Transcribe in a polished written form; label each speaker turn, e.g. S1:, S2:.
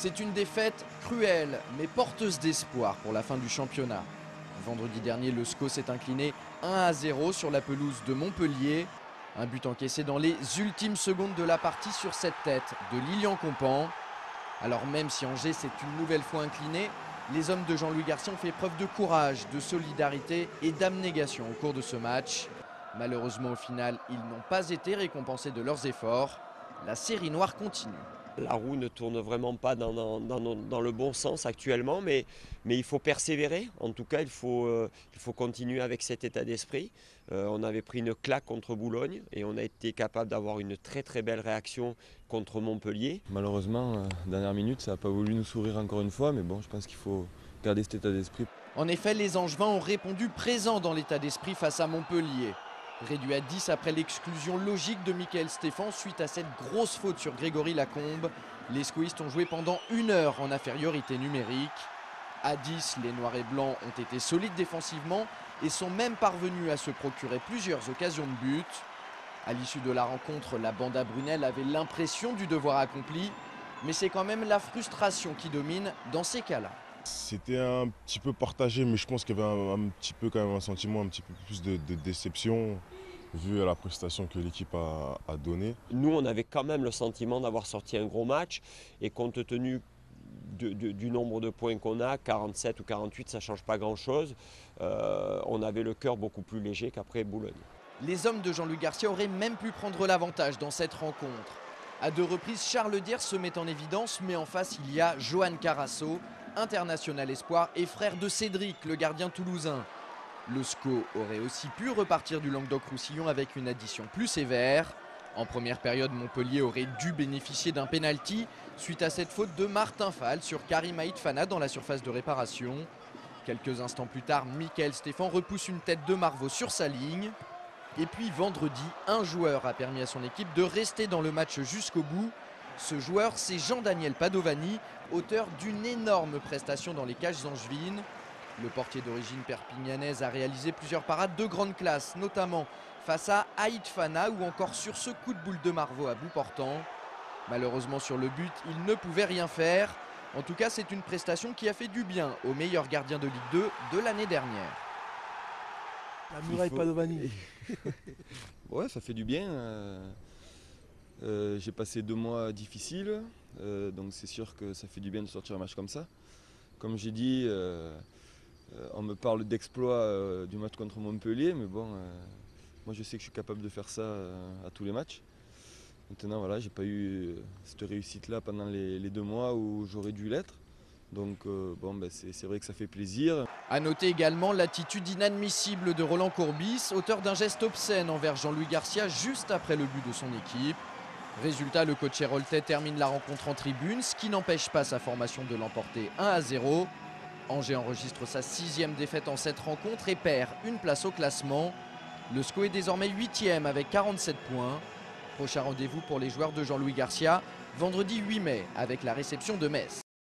S1: C'est une défaite cruelle, mais porteuse d'espoir pour la fin du championnat. Vendredi dernier, le SCO s'est incliné 1-0 sur la pelouse de Montpellier. Un but encaissé dans les ultimes secondes de la partie sur cette tête de Lilian Compan. Alors même si Angers s'est une nouvelle fois incliné, les hommes de Jean-Louis Garcia ont fait preuve de courage, de solidarité et d'abnégation au cours de ce match. Malheureusement, au final, ils n'ont pas été récompensés de leurs efforts. La série noire continue.
S2: La roue ne tourne vraiment pas dans le bon sens actuellement, mais il faut persévérer. En tout cas, il faut continuer avec cet état d'esprit. On avait pris une claque contre Boulogne et on a été capable d'avoir une très très belle réaction contre Montpellier.
S3: Malheureusement, dernière minute, ça n'a pas voulu nous sourire encore une fois, mais bon, je pense qu'il faut garder cet état d'esprit.
S1: En effet, les Angevins ont répondu présents dans l'état d'esprit face à Montpellier. Réduit à 10 après l'exclusion logique de Michael Stéphane suite à cette grosse faute sur Grégory Lacombe, les scoïstes ont joué pendant 1 heure en infériorité numérique. À 10, les Noirs et Blancs ont été solides défensivement et sont même parvenus à se procurer plusieurs occasions de but. À l'issue de la rencontre, la bande à Brunel avait l'impression du devoir accompli, mais c'est quand même la frustration qui domine dans ces cas-là.
S4: C'était un petit peu partagé, mais je pense qu'il y avait un petit peu quand même un sentiment un petit peu plus de déception vu la prestation que l'équipe a donnée.
S2: Nous, on avait quand même le sentiment d'avoir sorti un gros match et compte tenu du nombre de points qu'on a, 47 ou 48, ça ne change pas grand-chose. On avait le cœur beaucoup plus léger qu'après Boulogne.
S1: Les hommes de Jean-Louis Garcia auraient même pu prendre l'avantage dans cette rencontre. À 2 reprises, Charles Dier se met en évidence, mais en face, il y a Johan Carasso, international espoir et frère de Cédric, le gardien toulousain. Le SCO aurait aussi pu repartir du Languedoc-Roussillon avec une addition plus sévère. En première période, Montpellier aurait dû bénéficier d'un pénalty suite à cette faute de Martin Fall sur Karim Aït Fana dans la surface de réparation. Quelques instants plus tard, Michael Stéphane repousse une tête de Marvaux sur sa ligne. Et puis vendredi, un joueur a permis à son équipe de rester dans le match jusqu'au bout. Ce joueur, c'est Jean-Daniel Padovani, auteur d'une énorme prestation dans les cages angevines. Le portier d'origine perpignanaise a réalisé plusieurs parades de grande classe, notamment face à Aït Fana ou encore sur ce coup de boule de Marvaux à bout portant. Malheureusement sur le but, il ne pouvait rien faire. En tout cas, c'est une prestation qui a fait du bien au meilleur gardien de Ligue 2 de l'année dernière.
S5: La muraille Padovani.
S3: Ouais, ça fait du bien. J'ai passé 2 mois difficiles, donc c'est sûr que ça fait du bien de sortir un match comme ça. Comme j'ai dit, on me parle d'exploit du match contre Montpellier, mais bon, moi je sais que je suis capable de faire ça à tous les matchs. Maintenant, voilà, j'ai pas eu cette réussite-là pendant les 2 mois où j'aurais dû l'être. Donc bon, c'est vrai que ça fait plaisir.
S1: A noter également l'attitude inadmissible de Roland Courbis, auteur d'un geste obscène envers Jean-Louis Garcia juste après le but de son équipe. Résultat, le coach héroltais termine la rencontre en tribune, ce qui n'empêche pas sa formation de l'emporter 1-0. Angers enregistre sa 6e défaite en cette rencontre et perd une place au classement. Le SCO est désormais 8e avec 47 points. Prochain rendez-vous pour les joueurs de Jean-Louis Garcia, vendredi 8 mai avec la réception de Metz.